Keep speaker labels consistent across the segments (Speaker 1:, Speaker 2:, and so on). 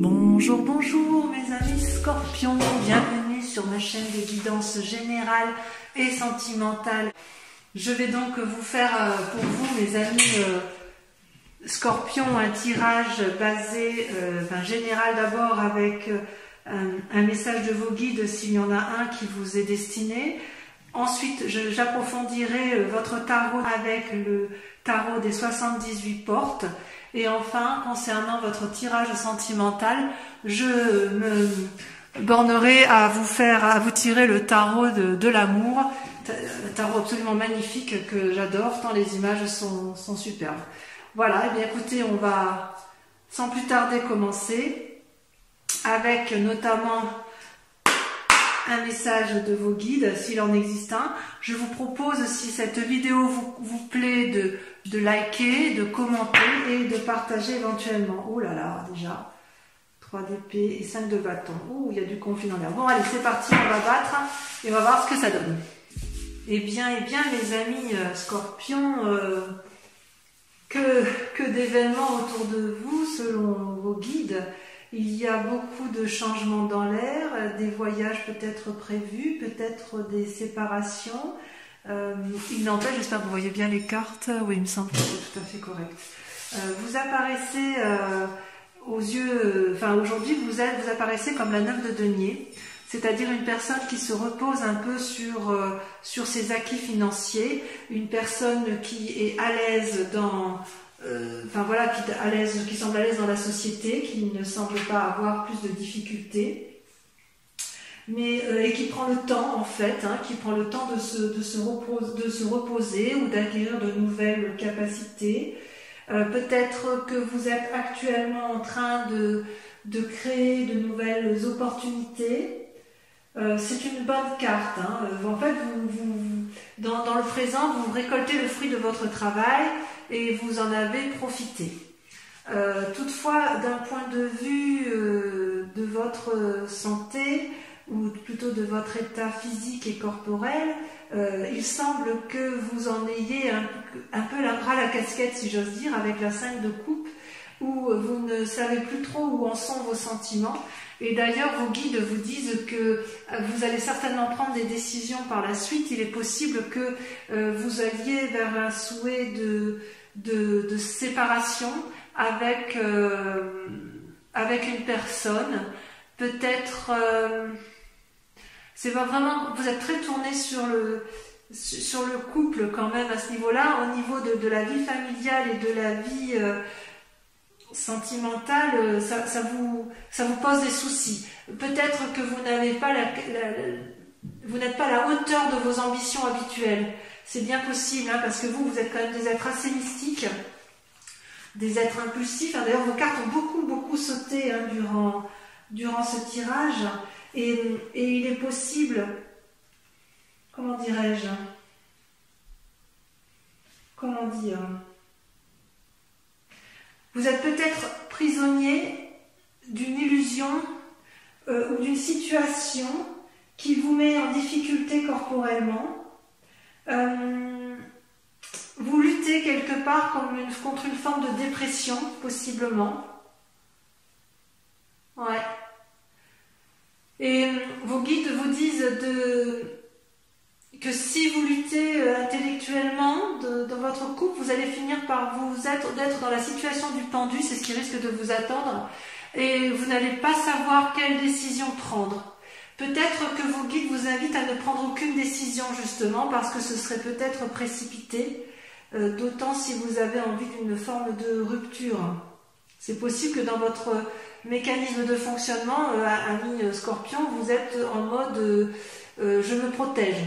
Speaker 1: Bonjour, bonjour mes amis scorpions, bienvenue sur ma chaîne de guidance générale et sentimentale. Je vais donc vous faire pour vous mes amis scorpions un tirage basé, général d'abord avec un message de vos guides s'il y en a un qui vous est destiné. Ensuite j'approfondirai votre tarot avec le tarot des 78 portes. Et enfin, concernant votre tirage sentimental, je me bornerai à vous tirer le tarot de l'amour, un tarot absolument magnifique que j'adore, tant les images sont superbes. Voilà, et bien écoutez, on va sans plus tarder commencer avec notamment un message de vos guides, s'il en existe un. Je vous propose, si cette vidéo vous plaît, de liker, de commenter et de partager éventuellement. Oh là là, déjà, 3 d'épée et 5 de bâton. Oh, il y a du conflit dans l'air. Bon, allez, c'est parti, on va battre et on va voir ce que ça donne. Eh bien, mes amis scorpions, que d'événements autour de vous, selon vos guides. Il y a beaucoup de changements dans l'air, des voyages peut-être prévus, peut-être des séparations. Il n'empêche, j'espère que vous voyez bien les cartes. Oui, il me semble que c'est tout à fait correct. Vous apparaissez aux yeux, aujourd'hui vous apparaissez comme la 9 de denier, c'est-à-dire une personne qui se repose un peu sur ses acquis financiers, une personne qui est à l'aise dans... qui semble à l'aise dans la société, qui ne semble pas avoir plus de difficultés, et qui prend le temps en fait, qui prend le temps de se reposer ou d'acquérir de nouvelles capacités. Peut-être que vous êtes actuellement en train de créer de nouvelles opportunités. C'est une bonne carte. En fait, dans le présent, vous récoltez le fruit de votre travail et vous en avez profité. Toutefois, d'un point de vue de votre santé, ou plutôt de votre état physique et corporel, il semble que vous en ayez un peu ras la casquette, si j'ose dire, avec la 5 de coupe, où vous ne savez plus trop où en sont vos sentiments. Et d'ailleurs, vos guides vous disent que vous allez certainement prendre des décisions par la suite. Il est possible que vous alliez vers un souhait de séparation avec une personne. Peut-être, c'est vraiment, vous êtes très tourné sur le couple quand même à ce niveau-là, au niveau de la vie familiale et de la vie sentimentale, ça vous pose des soucis. Peut-être que vous n'êtes pas à la hauteur de vos ambitions habituelles. C'est bien possible, parce que vous êtes quand même des êtres assez mystiques, des êtres impulsifs. D'ailleurs, vos cartes ont beaucoup sauté durant ce tirage. Et il est possible, comment dirais-je, comment dire, vous êtes peut-être prisonnier d'une illusion ou d'une situation qui vous met en difficulté corporellement. Vous luttez quelque part contre une forme de dépression, possiblement. Ouais. Et vos guides vous disent que si vous luttez intellectuellement dans votre couple, vous allez finir par d'être dans la situation du pendu, c'est ce qui risque de vous attendre, et vous n'allez pas savoir quelle décision prendre. Peut-être que vos guides vous invitent à ne prendre aucune décision, justement, parce que ce serait peut-être précipité, d'autant si vous avez envie d'une forme de rupture. C'est possible que dans votre mécanisme de fonctionnement, ami scorpion, vous êtes en mode je me protège.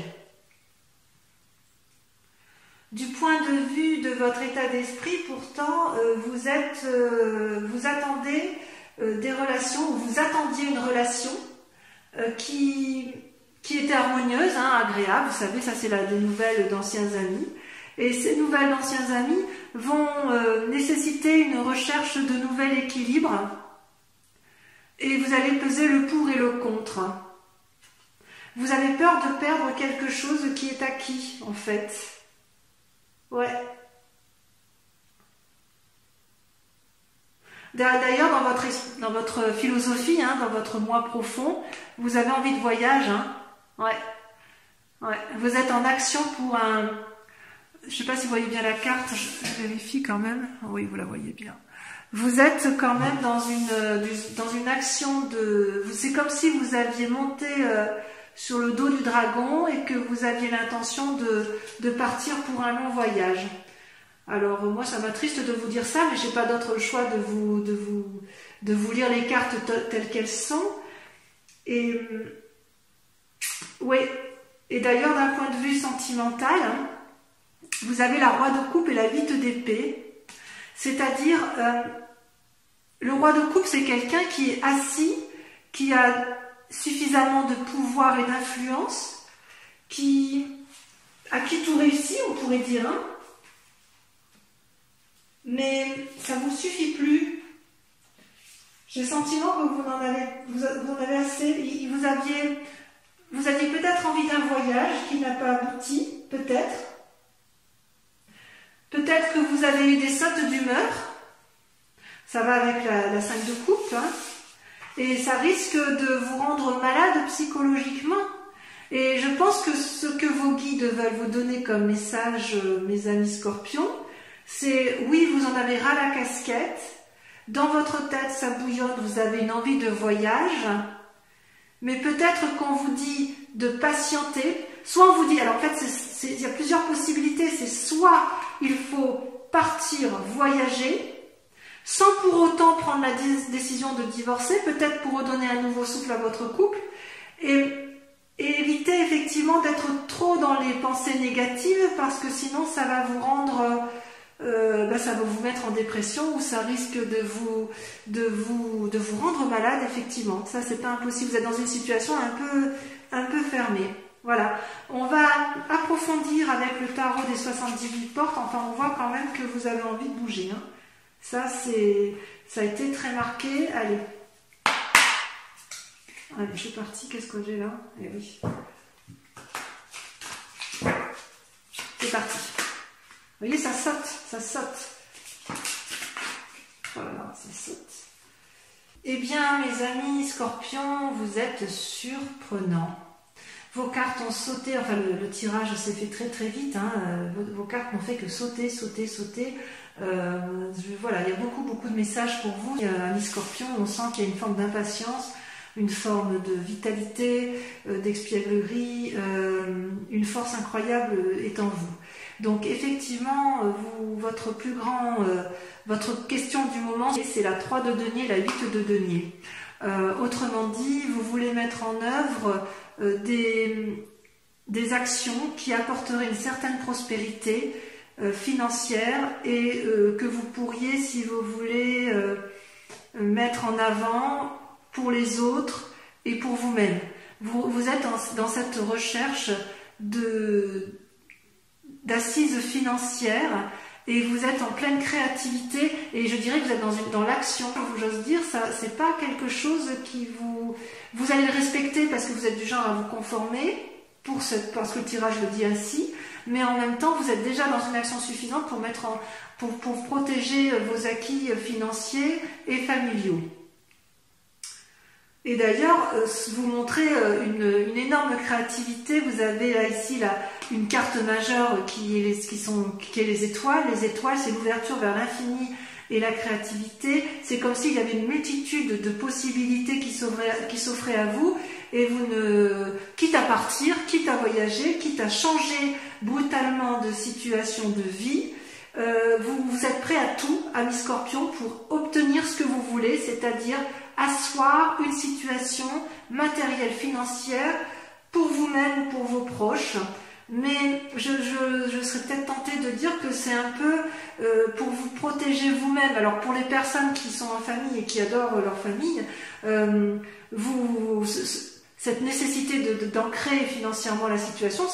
Speaker 1: Du point de vue de votre état d'esprit, pourtant, vous attendez des relations, ou vous attendiez une relation qui était harmonieuse, agréable. Vous savez, ça c'est des nouvelles d'anciens amis. Et ces nouvelles d'anciens amis vont nécessiter une recherche de nouvel équilibre. Et vous allez peser le pour et le contre. Vous avez peur de perdre quelque chose qui est acquis, en fait. Ouais. D'ailleurs, dans votre philosophie, hein, dans votre moi profond, vous avez envie de voyage. Hein. Ouais. Ouais. Vous êtes en action pour un... Je ne sais pas si vous voyez bien la carte, je vérifie quand même. Oui, vous la voyez bien. Vous êtes quand même dans une action de... C'est comme si vous aviez monté sur le dos du dragon et que vous aviez l'intention de partir pour un long voyage. Alors moi ça m'attriste de vous dire ça, mais j'ai pas d'autre choix de vous lire les cartes telles qu'elles sont. Et oui, et d'ailleurs d'un point de vue sentimental, hein, vous avez la roi de coupe et la 8 d'épée, c'est-à-dire le roi de coupe c'est quelqu'un qui est assis, qui a suffisamment de pouvoir et d'influence, à qui tout réussit, on pourrait dire, hein. Mais ça ne vous suffit plus. J'ai le sentiment que vous en avez assez. Vous aviez peut-être envie d'un voyage qui n'a pas abouti, peut-être. Peut-être que vous avez eu des sautes d'humeur. Ça va avec la 5 de coupe. Hein. Et ça risque de vous rendre malade psychologiquement. Et je pense que ce que vos guides veulent vous donner comme message, mes amis scorpions, c'est oui, vous en avez ras la casquette, dans votre tête ça bouillonne, vous avez une envie de voyage, mais peut-être qu'on vous dit de patienter, soit on vous dit, alors en fait il y a plusieurs possibilités, c'est soit il faut partir voyager, sans pour autant prendre la décision de divorcer, peut-être pour redonner un nouveau souffle à votre couple, et éviter effectivement d'être trop dans les pensées négatives, parce que sinon ça va vous rendre... ça va vous mettre en dépression ou ça risque de vous rendre malade, effectivement. Ça, c'est pas impossible. Vous êtes dans une situation un peu fermée. Voilà. On va approfondir avec le tarot des 78 portes. Enfin, on voit quand même que vous avez envie de bouger. Hein. Ça a été très marqué. Allez. Allez, je suis partie. Qu'est-ce que j'ai là? Eh oui. C'est parti. Vous voyez, ça saute, ça saute. Voilà, ça saute. Eh bien, mes amis scorpions, vous êtes surprenants. Vos cartes ont sauté, enfin le tirage s'est fait très très vite, hein. Vos cartes n'ont fait que sauter, sauter, sauter. Voilà, il y a beaucoup de messages pour vous, amis scorpions. On sent qu'il y a une forme d'impatience, une forme de vitalité, d'espièglerie, une force incroyable est en vous. Donc effectivement, votre question du moment, c'est la 3 de denier, la 8 de denier. Autrement dit, vous voulez mettre en œuvre des actions qui apporteraient une certaine prospérité financière et que vous pourriez, si vous voulez, mettre en avant pour les autres et pour vous-même. Vous êtes dans cette recherche d'assises financières et vous êtes en pleine créativité et je dirais que vous êtes dans l'action, j'ose dire, ça c'est pas quelque chose qui vous allez le respecter parce que vous êtes du genre à vous conformer parce que le tirage le dit ainsi, mais en même temps vous êtes déjà dans une action suffisante pour protéger vos acquis financiers et familiaux. Et d'ailleurs, vous montrez une énorme créativité. Vous avez là ici une carte majeure qui est les étoiles. Les étoiles, c'est l'ouverture vers l'infini et la créativité. C'est comme s'il y avait une multitude de possibilités qui s'offraient à vous. Et quitte à partir, quitte à voyager, quitte à changer brutalement de situation de vie, vous êtes prêt à tout, amis scorpions, pour obtenir ce que vous voulez, c'est-à-dire asseoir une situation matérielle, financière pour vous-même ou pour vos proches. Mais je serais peut-être tentée de dire que c'est un peu pour vous protéger vous-même. Alors pour les personnes qui sont en famille et qui adorent leur famille, cette nécessité d'ancrer financièrement la situation,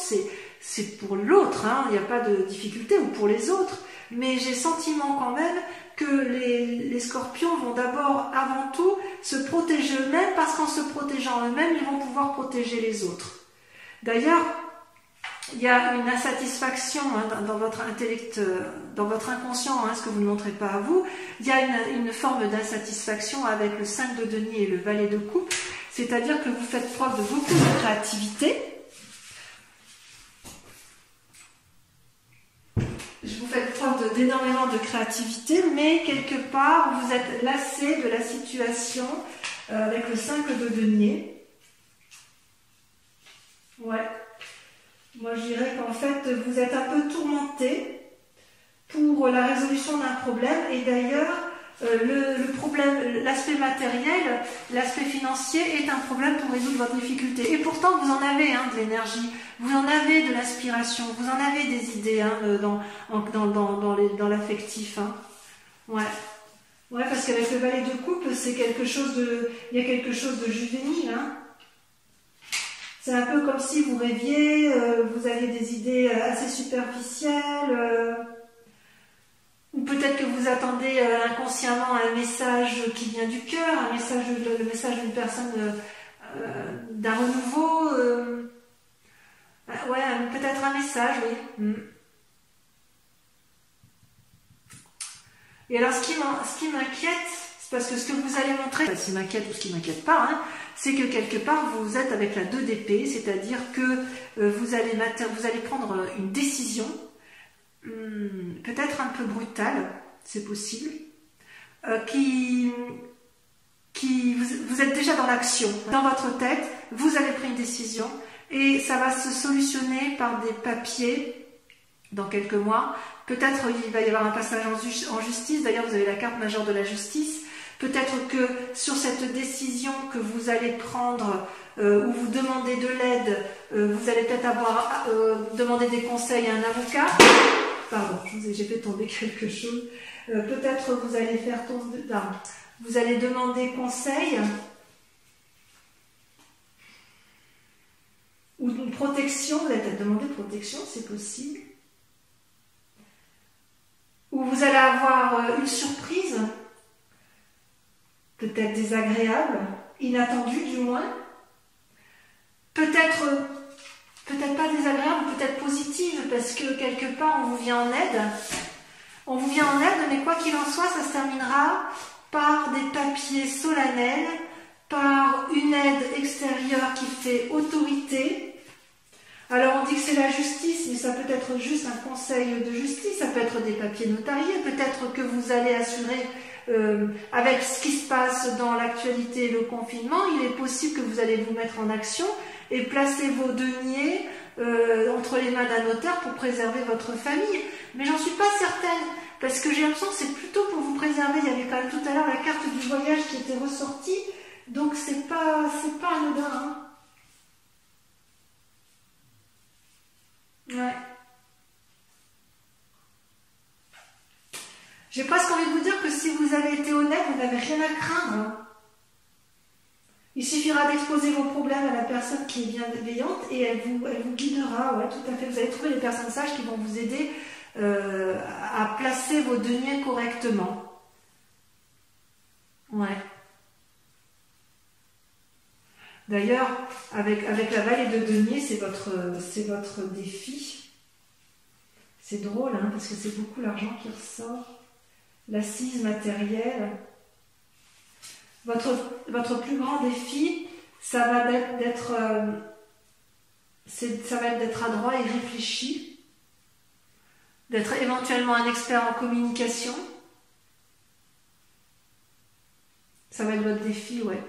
Speaker 1: c'est pour l'autre, hein, il n'y a pas de difficulté, ou pour les autres. Mais j'ai le sentiment quand même que les scorpions vont d'abord, avant tout, se protéger eux-mêmes, parce qu'en se protégeant eux-mêmes, ils vont pouvoir protéger les autres. D'ailleurs, il y a une insatisfaction hein, dans votre intellect, dans votre inconscient, hein, ce que vous ne montrez pas à vous. Il y a une forme d'insatisfaction avec le 5 de denier et le valet de coupe, c'est-à-dire que vous faites preuve de beaucoup de créativité. Vous faites preuve d'énormément de créativité, mais quelque part, vous êtes lassé de la situation avec le 5 de denier. Ouais. Moi, je dirais qu'en fait, vous êtes un peu tourmenté pour la résolution d'un problème. Et d'ailleurs, le problème, l'aspect matériel, l'aspect financier est un problème pour résoudre votre difficulté. Et pourtant, vous en avez hein, de l'énergie, vous en avez de l'inspiration, vous en avez des idées hein, dans l'affectif. Hein. Ouais. Ouais, parce qu'avec le valet de coupe, c'est quelque chose de, il y a quelque chose de juvénile. Hein. C'est un peu comme si vous rêviez, vous aviez des idées assez superficielles, ou peut-être que vous attendez inconsciemment un message qui vient du cœur, le message d'une personne, d'un renouveau, ouais, peut-être un message, oui. Et alors, ce qui m'inquiète, c'est parce que ce que vous allez montrer, ce qui m'inquiète ou ce qui m'inquiète pas, hein, c'est que quelque part vous êtes avec la 2 d'épée, c'est-à-dire que vous allez prendre une décision, peut-être un peu brutale, c'est possible, vous êtes déjà dans l'action. Dans votre tête, vous avez pris une décision et ça va se solutionner par des papiers dans quelques mois. Peut-être il va y avoir un passage en justice, d'ailleurs vous avez la carte majeure de la justice. Peut-être que sur cette décision que vous allez prendre, où vous demandez de l'aide, vous allez peut-être avoir demandé des conseils à un avocat. Pardon, j'ai fait tomber quelque chose. Peut-être vous allez faire tomber. Non, vous allez demander conseil ou une protection. Vous allez peut-être demander protection, c'est possible. Ou vous allez avoir une surprise. Peut-être désagréable, inattendue du moins, peut-être pas désagréable, peut-être positive, parce que quelque part on vous vient en aide. On vous vient en aide, mais quoi qu'il en soit, ça se terminera par des papiers solennels, par une aide extérieure qui fait autorité. Alors on dit que c'est la justice, mais ça peut être juste un conseil de justice, ça peut être des papiers notariés, peut-être que vous allez assurer avec ce qui se passe dans l'actualité et le confinement, il est possible que vous allez vous mettre en action et placer vos deniers entre les mains d'un notaire pour préserver votre famille. Mais j'en suis pas certaine, parce que j'ai l'impression que c'est plutôt pour vous préserver. Il y avait quand même tout à l'heure la carte du voyage qui était ressortie, donc c'est pas anodin. Hein. Ouais. J'ai presque envie de vous dire que si vous avez été honnête, vous n'avez rien à craindre. Hein. Il suffira d'exposer vos problèmes à la personne qui est bienveillante et elle vous guidera. Ouais, tout à fait. Vous allez trouver les personnes sages qui vont vous aider à placer vos deniers correctement. Ouais. D'ailleurs, avec la vallée de denier, c'est votre défi. C'est drôle, hein, parce que c'est beaucoup l'argent qui ressort. L'assise matérielle. Votre plus grand défi, ça va être d'être adroit et réfléchi, d'être éventuellement un expert en communication. Ça va être votre défi, ouais.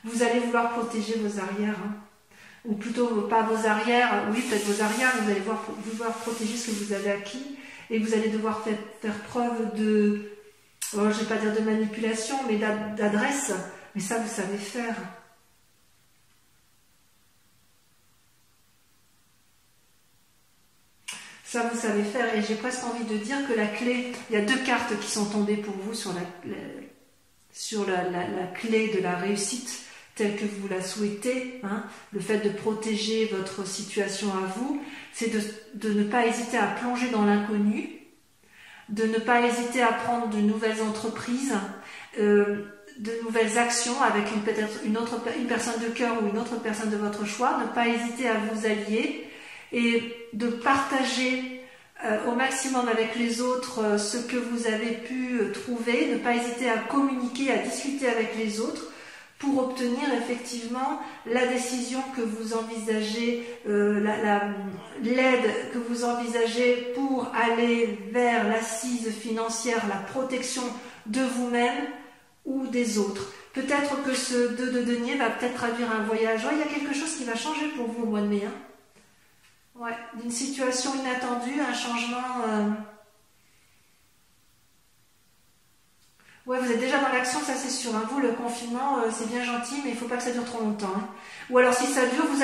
Speaker 1: Vous allez vouloir protéger vos arrières, hein. Ou plutôt pas vos arrières, oui peut-être vos arrières, vous allez vouloir protéger ce que vous avez acquis et vous allez devoir faire preuve de, je ne vais pas dire de manipulation, mais d'adresse. Mais ça, vous savez faire. Ça, vous savez faire. Et j'ai presque envie de dire que la clé, il y a 2 cartes qui sont tombées pour vous sur la clé de la réussite telle que vous la souhaitez. Hein. Le fait de protéger votre situation à vous, c'est de ne pas hésiter à plonger dans l'inconnu, de ne pas hésiter à prendre de nouvelles entreprises, de nouvelles actions avec peut-être une personne de cœur ou une autre personne de votre choix, ne pas hésiter à vous allier et de partager au maximum avec les autres ce que vous avez pu trouver, ne pas hésiter à communiquer, à discuter avec les autres pour obtenir effectivement la décision que vous envisagez, l'aide que vous envisagez pour aller vers l'assise financière, la protection de vous-même ou des autres. Peut-être que ce 2 de denier va peut-être traduire un voyage. Ouais, il y a quelque chose qui va changer pour vous au mois de mai. Hein. Ouais, d'une situation inattendue, un changement. Ouais, vous êtes déjà dans l'action, ça c'est sûr. Hein. Vous, le confinement, c'est bien gentil, mais il ne faut pas que ça dure trop longtemps. Hein. Ou alors, si ça dure, vous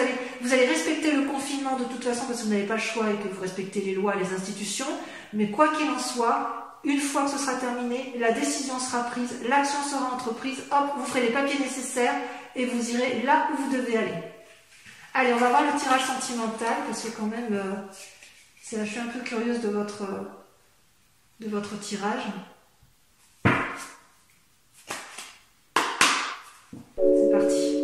Speaker 1: allez respecter le confinement de toute façon parce que vous n'avez pas le choix et que vous respectez les lois, les institutions. Mais quoi qu'il en soit, une fois que ce sera terminé, la décision sera prise, l'action sera entreprise. Hop, vous ferez les papiers nécessaires et vous irez là où vous devez aller. Allez, on va voir le tirage sentimental parce que quand même, je suis un peu curieuse de votre tirage. C'est parti.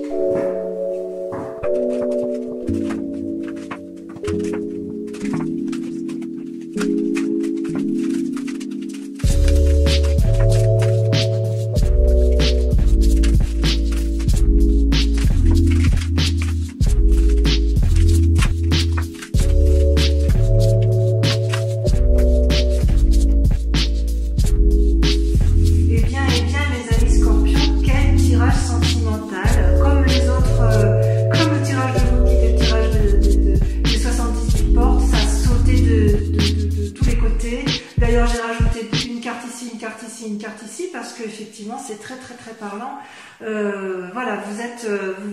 Speaker 1: Effectivement, c'est très parlant. Voilà, vous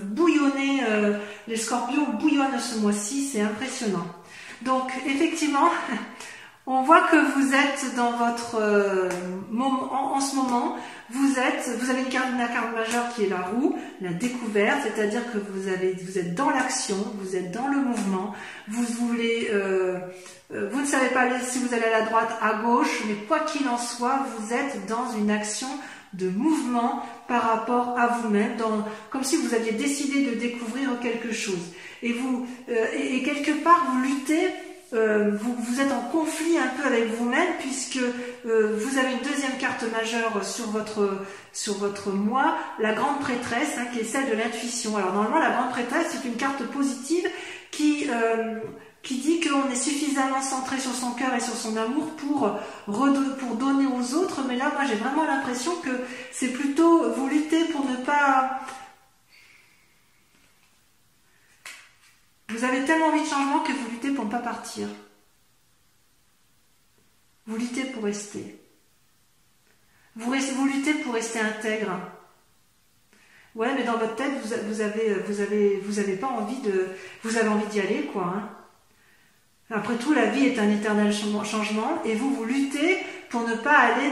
Speaker 1: bouillonnez, les scorpions bouillonnent ce mois-ci, c'est impressionnant. Donc, effectivement, on voit que vous êtes dans votre moment, en ce moment, vous avez une carte majeure qui est la roue, la découverte, c'est-à-dire que vous êtes dans l'action, vous êtes dans le mouvement, vous ne savez pas si vous allez à la droite, à gauche, mais quoi qu'il en soit, vous êtes dans une action de mouvement par rapport à vous-même, comme si vous aviez décidé de découvrir quelque chose. Et quelque part, vous luttez, vous êtes en conflit un peu avec vous-même, puisque vous avez une deuxième carte majeure sur votre moi, la grande prêtresse, hein, qui est celle de l'intuition. Alors normalement, la grande prêtresse, c'est une carte positive qui dit qu'on est suffisamment centré sur son cœur et sur son amour pour donner aux autres, mais là, moi, j'ai vraiment l'impression que c'est plutôt, vous luttez pour ne pas... Vous avez tellement envie de changement que vous luttez pour ne pas partir. Vous luttez pour rester. Vous luttez pour rester intègre. Ouais, mais dans votre tête, vous avez pas envie de... Vous avez envie d'y aller, quoi, hein. Après tout, la vie est un éternel changement et vous luttez pour ne pas aller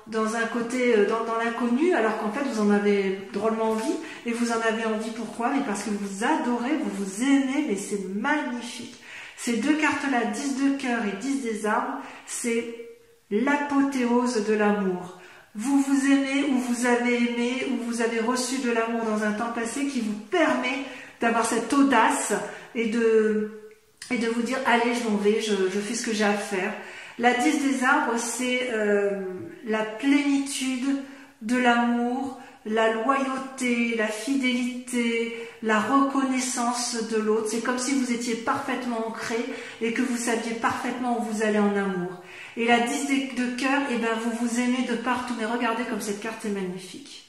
Speaker 1: dans un côté, dans l'inconnu, alors qu'en fait vous en avez drôlement envie. Et vous en avez envie pourquoi? Mais parce que vous adorez, vous aimez, mais c'est magnifique. Ces deux cartes-là, 10 de cœur et 10 des arbres, c'est l'apothéose de l'amour. Vous vous aimez ou vous avez aimé ou vous avez reçu de l'amour dans un temps passé qui vous permet d'avoir cette audace et de vous dire, allez, je m'en vais, je fais ce que j'ai à faire. La 10 des arbres, c'est la plénitude de l'amour, la loyauté, la fidélité, la reconnaissance de l'autre. C'est comme si vous étiez parfaitement ancré et que vous saviez parfaitement où vous allez en amour. Et la 10 de cœur, eh ben, vous aimez de partout. Mais regardez comme cette carte est magnifique.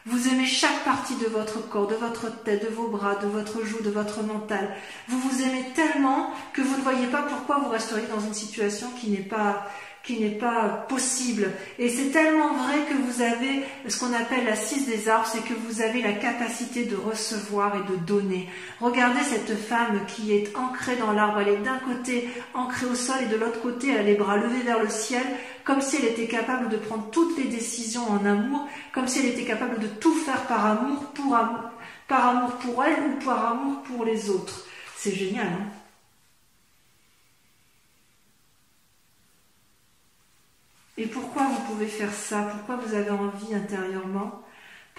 Speaker 1: Vous aimez chaque partie de votre corps, de votre tête, de vos bras, de votre joue, de votre mental. Vous vous aimez tellement que vous ne voyez pas pourquoi vous resteriez dans une situation qui n'est pas possible. Et c'est tellement vrai que vous avez ce qu'on appelle la 6 des arbres, c'est que vous avez la capacité de recevoir et de donner. Regardez cette femme qui est ancrée dans l'arbre. Elle est d'un côté ancrée au sol et de l'autre côté elle a les bras levés vers le ciel, comme si elle était capable de prendre toutes les décisions en amour, comme si elle était capable de tout faire par amour pour elle ou par amour pour les autres. C'est génial, hein? Et pourquoi vous pouvez faire ça? Pourquoi vous avez envie intérieurement?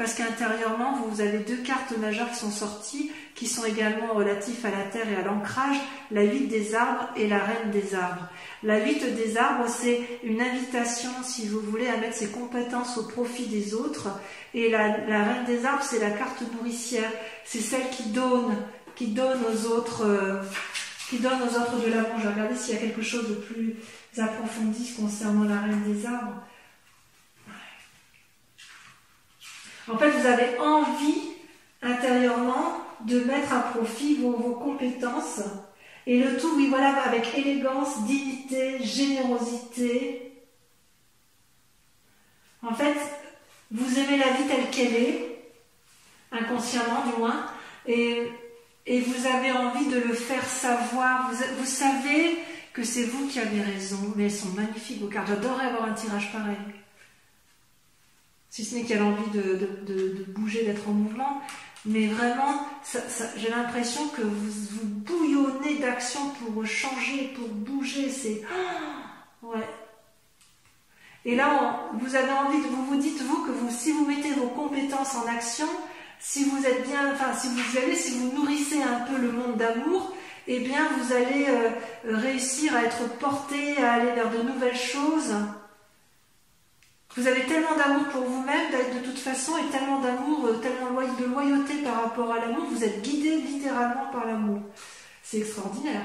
Speaker 1: parce qu'intérieurement, vous avez deux cartes majeures qui sont sorties, qui sont également relatifs à la terre et à l'ancrage, la 8 des arbres et la reine des arbres. La 8 des arbres, c'est une invitation, si vous voulez, à mettre ses compétences au profit des autres. Et la reine des arbres, c'est la carte nourricière. C'est celle qui donne aux autres, de l'amour. Je vais regarder s'il y a quelque chose de plus approfondi concernant la reine des arbres. En fait, vous avez envie intérieurement de mettre à profit vos compétences. Et le tout, oui, voilà, avec élégance, dignité, générosité. En fait, vous aimez la vie telle qu'elle est, inconsciemment du moins, et vous avez envie de le faire savoir. Vous savez que c'est vous qui avez raison, mais elles sont magnifiques vos cartes. J'adorerais avoir un tirage pareil. Si ce n'est qu'elle a envie de bouger, d'être en mouvement. Mais vraiment, j'ai l'impression que vous bouillonnez d'action pour changer, pour bouger. C'est... ouais. Et là, vous avez envie de... Vous dites, vous, que si vous mettez vos compétences en action, si vous êtes bien... Enfin, si vous nourrissez un peu le monde d'amour, eh bien, vous allez réussir à être porté, à aller vers de nouvelles choses. Vous avez tellement d'amour pour vous-même, de toute façon, et tellement d'amour, tellement de loyauté par rapport à l'amour, vous êtes guidé littéralement par l'amour. C'est extraordinaire.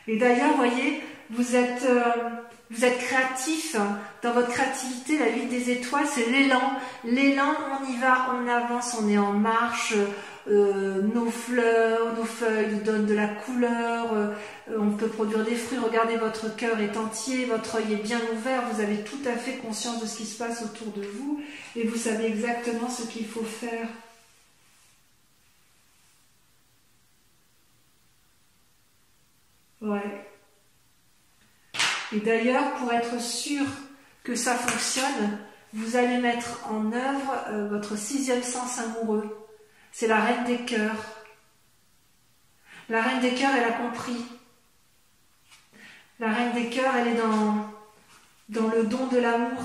Speaker 1: Et d'ailleurs, vous voyez, vous êtes créatif. Dans votre créativité, la 8 des étoiles, c'est l'élan. L'élan, on y va, on avance, on est en marche. Nos fleurs, nos feuilles nous donnent de la couleur, on peut produire des fruits. Regardez, votre cœur est entier, votre œil est bien ouvert, vous avez tout à fait conscience de ce qui se passe autour de vous et vous savez exactement ce qu'il faut faire. Ouais. Et d'ailleurs, pour être sûr que ça fonctionne, vous allez mettre en œuvre votre 6e sens amoureux. C'est la reine des cœurs. La reine des cœurs, elle a compris. La reine des cœurs, elle est dans le don de l'amour.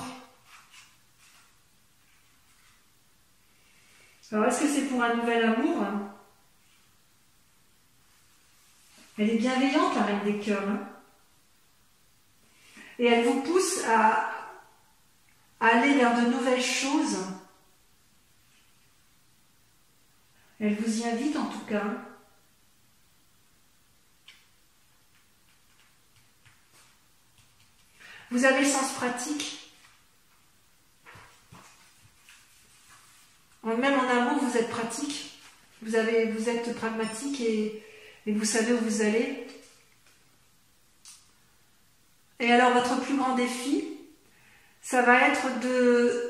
Speaker 1: Alors, est-ce que c'est pour un nouvel amour? Elle est bienveillante, la reine des cœurs. Et elle vous pousse à aller vers de nouvelles choses. Elle vous y invite en tout cas. Vous avez le sens pratique. Même en amour, vous êtes pratique. Vous êtes pragmatique et vous savez où vous allez. Et alors, votre plus grand défi, ça va être de...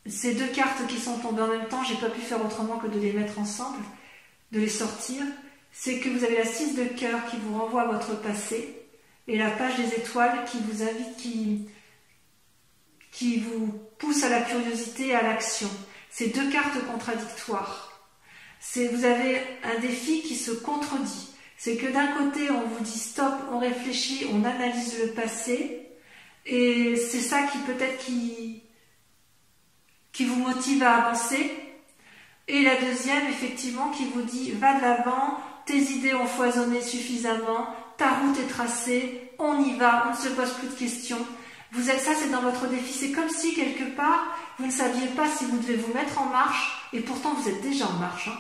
Speaker 1: Ces deux cartes qui sont tombées en même temps, j'ai pas pu faire autrement que de les mettre ensemble, de les sortir. C'est que vous avez la 6 de cœur qui vous renvoie à votre passé et la page des étoiles qui vous invite, qui vous pousse à la curiosité et à l'action. C'est deux cartes contradictoires. Vous avez un défi qui se contredit. C'est que d'un côté, on vous dit stop, on réfléchit, on analyse le passé et c'est ça qui peut-être qui vous motive à avancer, et la deuxième, effectivement, qui vous dit va de l'avant, tes idées ont foisonné suffisamment, ta route est tracée, on y va, on ne se pose plus de questions. Ça, c'est dans votre défi. C'est comme si, quelque part, vous ne saviez pas si vous devez vous mettre en marche, et pourtant vous êtes déjà en marche.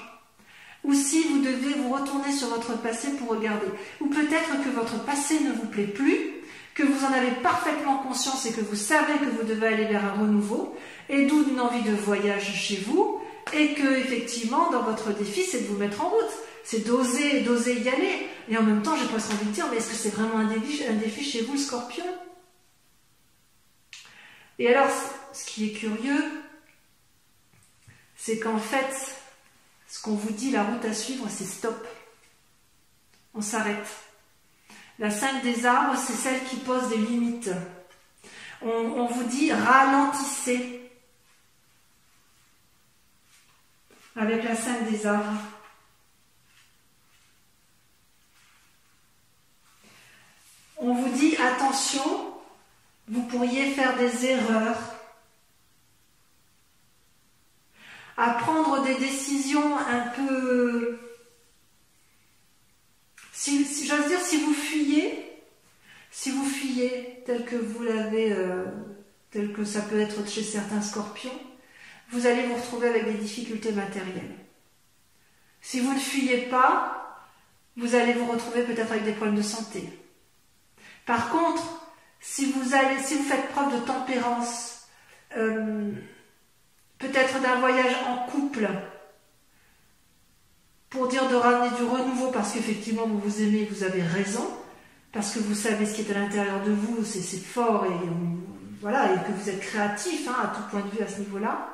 Speaker 1: Ou si vous devez vous retourner sur votre passé pour regarder. Ou peut-être que votre passé ne vous plaît plus, que vous en avez parfaitement conscience et que vous savez que vous devez aller vers un renouveau, et d'où une envie de voyage chez vous, et que effectivement dans votre défi c'est de vous mettre en route, c'est d'oser y aller. Et en même temps j'ai presque envie de dire, mais est-ce que c'est vraiment un défi chez vous, le Scorpion? Et alors ce qui est curieux, c'est qu'en fait ce qu'on vous dit, la route à suivre, c'est stop, on s'arrête. La 5 des arbres, c'est celle qui pose des limites. On vous dit ralentissez. Avec la 5 des arbres. On vous dit attention, vous pourriez faire des erreurs, à prendre des décisions un peu, j'ose dire, si vous fuyez tel que vous l'avez, tel que ça peut être chez certains scorpions, vous allez vous retrouver avec des difficultés matérielles. Si vous ne fuyez pas, vous allez vous retrouver peut-être avec des problèmes de santé. Par contre, si vous faites preuve de tempérance, peut-être d'un voyage en couple, pour dire de ramener du renouveau, parce qu'effectivement vous vous aimez, vous avez raison, parce que vous savez ce qui est à l'intérieur de vous, c'est fort, et voilà, et que vous êtes créatif, hein, à tout point de vue à ce niveau-là.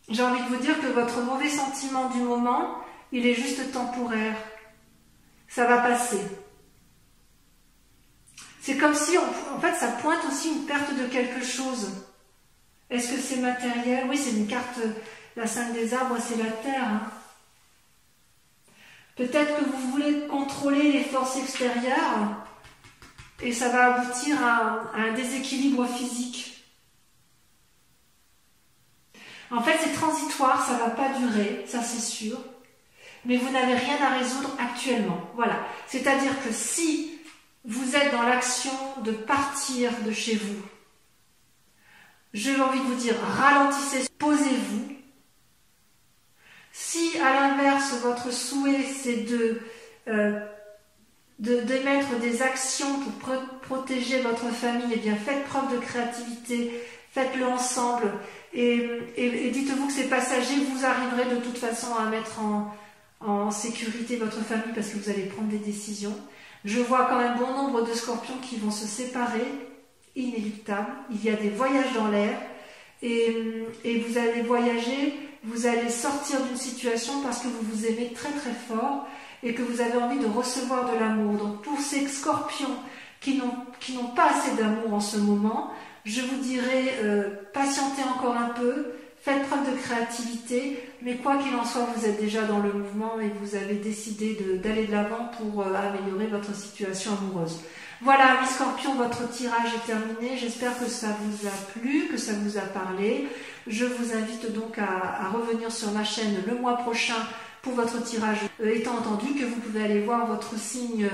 Speaker 1: J'ai envie de vous dire que votre mauvais sentiment du moment, il est juste temporaire. Ça va passer. C'est comme si, en fait, ça pointe aussi une perte de quelque chose. Est-ce que c'est matériel? Oui, c'est une carte, la 5 des arbres, c'est la terre. Hein. Peut-être que vous voulez contrôler les forces extérieures et ça va aboutir à un déséquilibre physique. En fait, c'est transitoire, ça ne va pas durer, ça c'est sûr. Mais vous n'avez rien à résoudre actuellement. Voilà. C'est-à-dire que si vous êtes dans l'action de partir de chez vous, j'ai envie de vous dire, ralentissez, posez-vous. Si, à l'inverse, votre souhait, c'est d'émettre des actions pour protéger votre famille, eh bien, faites preuve de créativité, faites-le ensemble, et dites-vous que c'est passager, vous arriverez de toute façon à mettre en sécurité votre famille parce que vous allez prendre des décisions. Je vois quand même bon nombre de scorpions qui vont se séparer, inéluctable. Il y a des voyages dans l'air et vous allez voyager, vous allez sortir d'une situation parce que vous vous aimez très très fort et que vous avez envie de recevoir de l'amour. Donc pour ces scorpions qui n'ont pas assez d'amour en ce moment, je vous dirais patientez encore un peu, faites preuve de créativité, mais quoi qu'il en soit, vous êtes déjà dans le mouvement et vous avez décidé d'aller de l'avant pour améliorer votre situation amoureuse. Voilà, mes scorpions, votre tirage est terminé. J'espère que ça vous a plu, que ça vous a parlé. Je vous invite donc à revenir sur ma chaîne le mois prochain pour votre tirage, étant entendu que vous pouvez aller voir votre signe,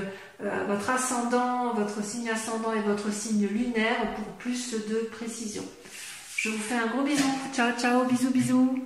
Speaker 1: votre ascendant, votre signe ascendant et votre signe lunaire pour plus de précision. Je vous fais un gros bisou. Ciao, ciao, bisous, bisous.